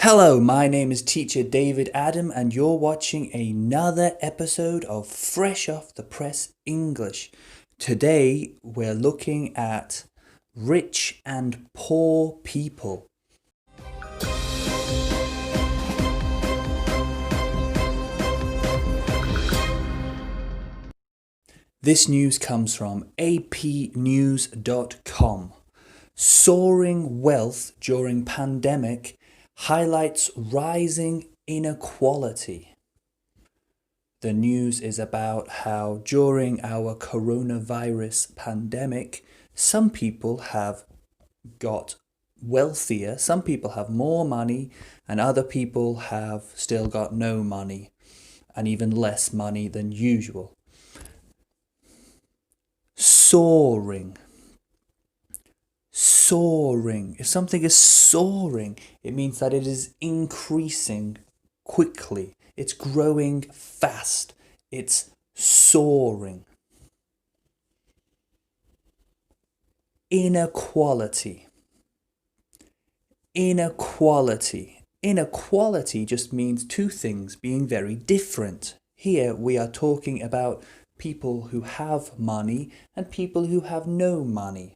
Hello, my name is Teacher David Adam, and you're watching another episode of Fresh Off the Press English. Today, we're looking at rich and poor people. This news comes from apnews.com. Soaring wealth during pandemic highlights rising inequality. The news is about how during our coronavirus pandemic, some people have got wealthier, some people have more money, and other people have still got no money and even less money than usual. Soaring. Soaring. If something is soaring, it means that it is increasing quickly. It's growing fast. It's soaring. Inequality. Inequality. Inequality just means two things being very different. Here we are talking about people who have money and people who have no money.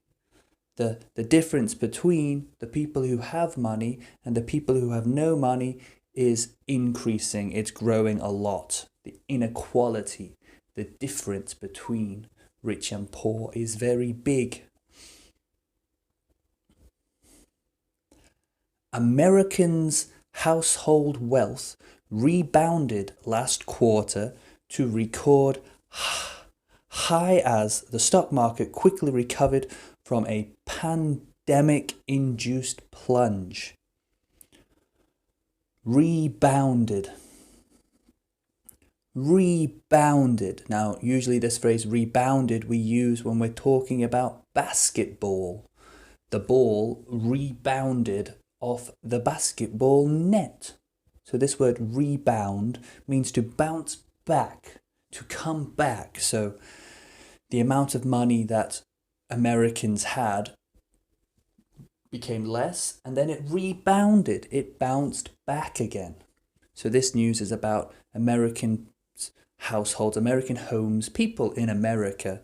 The difference between the people who have money and the people who have no money is increasing. It's growing a lot. The inequality, the difference between rich and poor is very big. Americans' household wealth rebounded last quarter to record high as the stock market quickly recovered from a pandemic-induced plunge. Rebounded. Rebounded. Now, usually this phrase rebounded we use when we're talking about basketball. The ball rebounded off the basketball net. So this word rebound means to bounce back, to come back. So the amount of money that Americans had became less, and then it rebounded. It bounced back again. So this news is about American households, American homes, people in America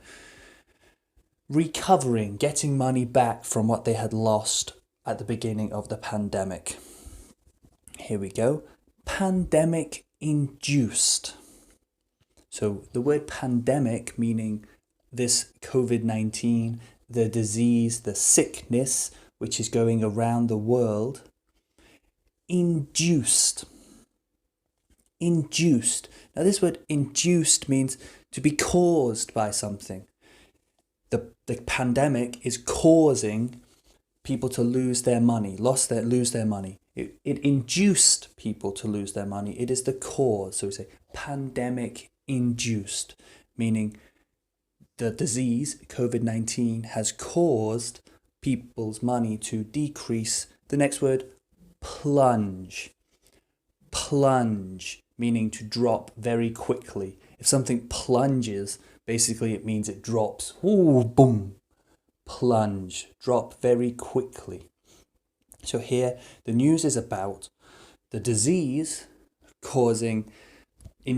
recovering, getting money back from what they had lost at the beginning of the pandemic. Here we go. Pandemic-induced. So the word pandemic, meaning this COVID-19, the disease, the sickness, which is going around the world. Induced. Induced. Now this word induced means to be caused by something. The pandemic is causing people to lose their money, lose their money. It induced people to lose their money. It is the cause. So we say pandemic-induced, meaning the disease, COVID-19, has caused people's money to decrease. The next word, plunge. Plunge, meaning to drop very quickly. If something plunges, basically it means it drops. Ooh, boom. Plunge, drop very quickly. So here, the news is about the disease causing a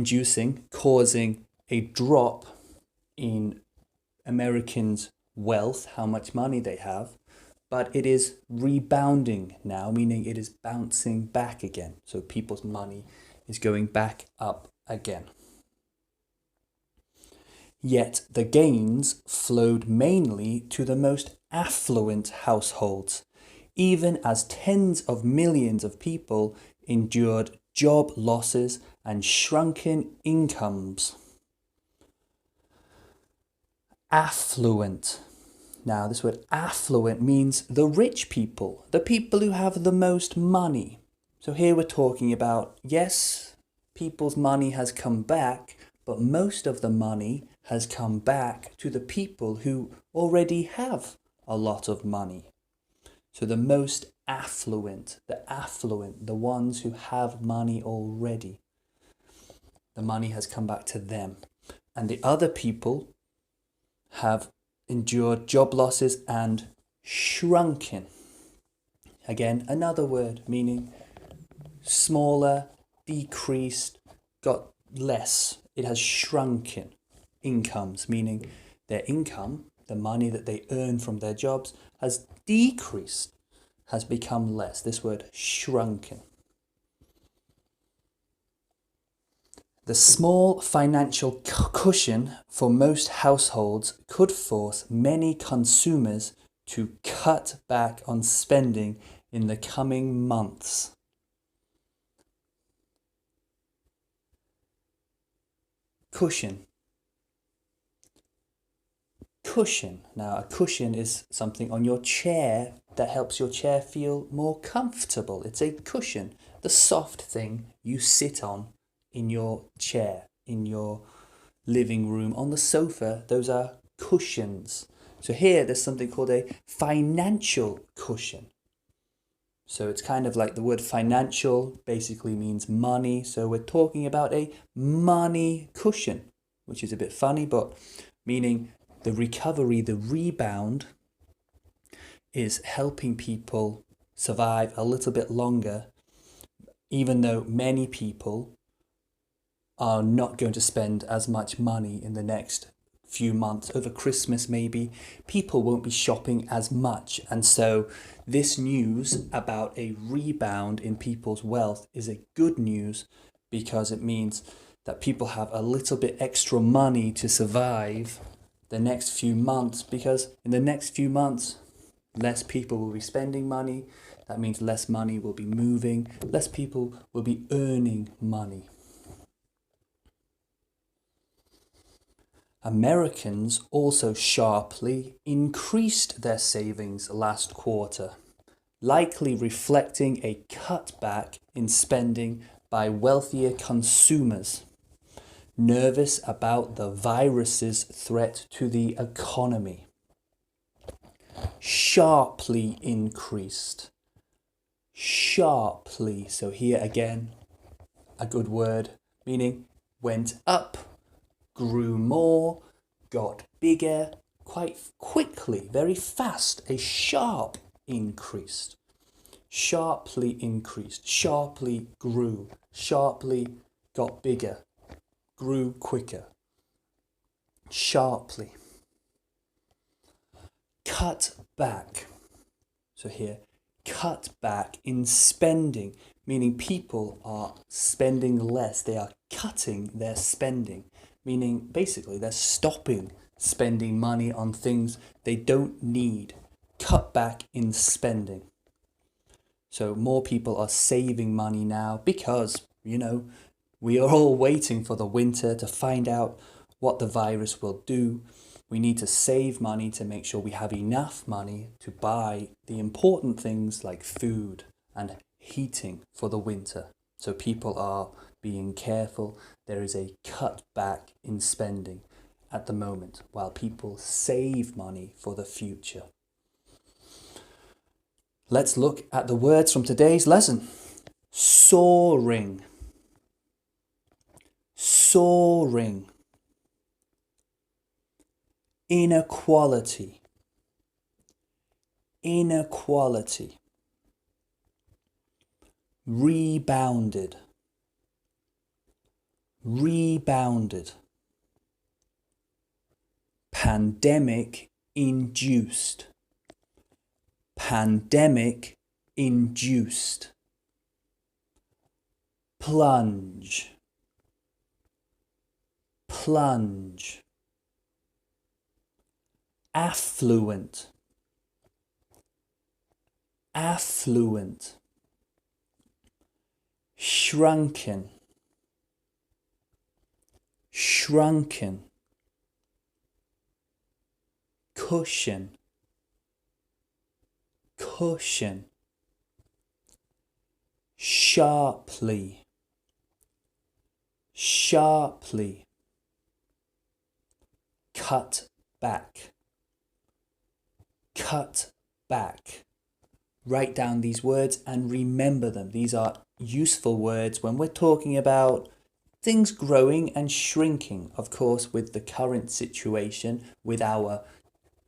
drop in Americans' wealth, how much money they have, but it is rebounding now, meaning it is bouncing back again. So people's money is going back up again. Yet the gains flowed mainly to the most affluent households, even as tens of millions of people endured job losses and shrunken incomes. Affluent. Now, this word affluent means the rich people, the people who have the most money. So here we're talking about, yes, people's money has come back, but most of the money has come back to the people who already have a lot of money. So the most affluent, the ones who have money already, the money has come back to them. And the other people have endured job losses and shrunken. Again, another word meaning smaller, decreased, got less. It has shrunken incomes, meaning their income, the money that they earn from their jobs, has decreased, has become less. This word shrunken. The small financial cushion for most households could force many consumers to cut back on spending in the coming months. Cushion. Cushion. Now, a cushion is something on your chair that helps your chair feel more comfortable. It's a cushion, the soft thing you sit on in your chair, in your living room, on the sofa. Those are cushions. So here there's something called a financial cushion. So it's kind of like the word financial basically means money. So we're talking about a money cushion, which is a bit funny, but meaning the recovery, the rebound is helping people survive a little bit longer, even though many people are not going to spend as much money in the next few months. Over Christmas maybe, people won't be shopping as much. And so this news about a rebound in people's wealth is a good news, because it means that people have a little bit extra money to survive the next few months, because in the next few months, less people will be spending money. That means less money will be moving, less people will be earning money. Americans also sharply increased their savings last quarter, likely reflecting a cutback in spending by wealthier consumers, nervous about the virus's threat to the economy. Sharply increased. Sharply. So here again, a good word, meaning went up, grew more, got bigger, quite quickly, very fast, a sharp increase. Sharply increased, sharply grew, sharply got bigger, grew quicker. Sharply. Cut back. So here, cut back in spending, meaning people are spending less. They are cutting their spending, meaning basically they're stopping spending money on things they don't need. Cut back in spending. So more people are saving money now because, we are all waiting for the winter to find out what the virus will do. We need to save money to make sure we have enough money to buy the important things like food and heating for the winter. So people are being careful. There is a cutback in spending at the moment while people save money for the future. Let's look at the words from today's lesson. Soaring. Soaring. Inequality. Inequality. Rebounded. Rebounded. Pandemic-induced. Pandemic-induced. Plunge. Plunge. Affluent. Affluent. Shrunken. Shrunken. Cushion. Cushion. Sharply. Sharply. Cut back. Cut back. Write down these words and remember them. These are useful words when we're talking about things growing and shrinking. Of course, with the current situation, with our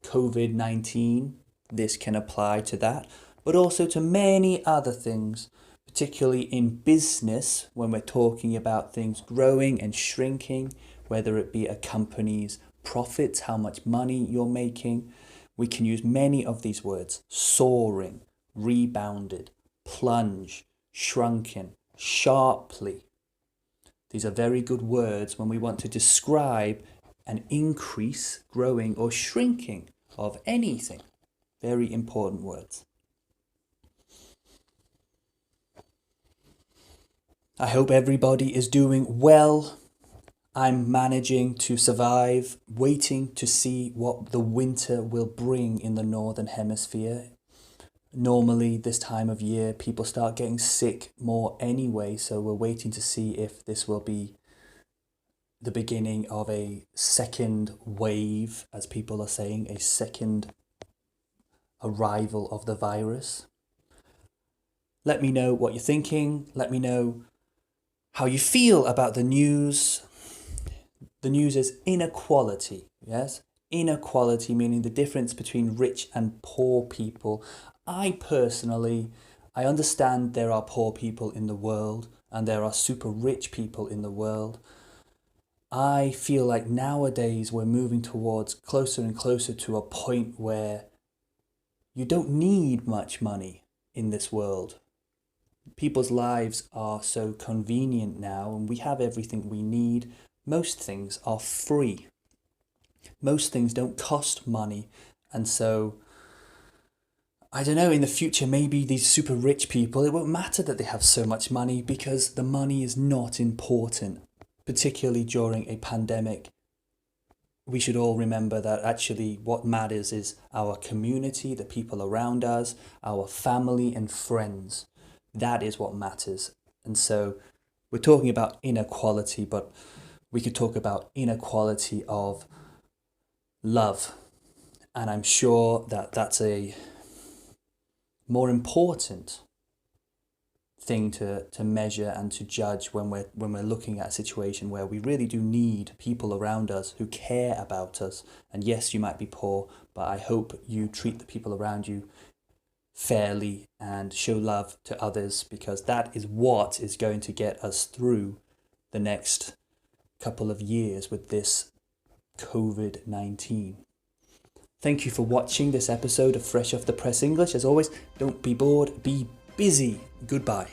COVID-19, this can apply to that, but also to many other things, particularly in business, when we're talking about things growing and shrinking, whether it be a company's profits, how much money you're making. We can use many of these words: soaring, rebounded, plunge, shrunken, sharply. These are very good words when we want to describe an increase, growing or shrinking of anything. Very important words. I hope everybody is doing well. I'm managing to survive, waiting to see what the winter will bring in the Northern Hemisphere. Normally, this time of year, people start getting sick more anyway, so we're waiting to see if this will be the beginning of a second wave, as people are saying, a second arrival of the virus. Let me know what you're thinking. Let me know how you feel about the news. The news is inequality, yes? Inequality, meaning the difference between rich and poor people. I understand there are poor people in the world and there are super rich people in the world. I feel like nowadays we're moving towards closer and closer to a point where you don't need much money in this world. People's lives are so convenient now and we have everything we need. Most things are free. Most things don't cost money. And so, I don't know, in the future, maybe these super rich people, it won't matter that they have so much money because the money is not important, particularly during a pandemic. We should all remember that actually what matters is our community, the people around us, our family and friends. That is what matters. And so we're talking about inequality, but we could talk about inequality of love. And I'm sure that that's a more important thing to measure and to judge when we're looking at a situation where we really do need people around us who care about us. And yes, you might be poor, but I hope you treat the people around you fairly and show love to others, because that is what is going to get us through the next couple of years with this COVID-19. Thank you for watching this episode of Fresh Off the Press English. As always, don't be bored, be busy. Goodbye.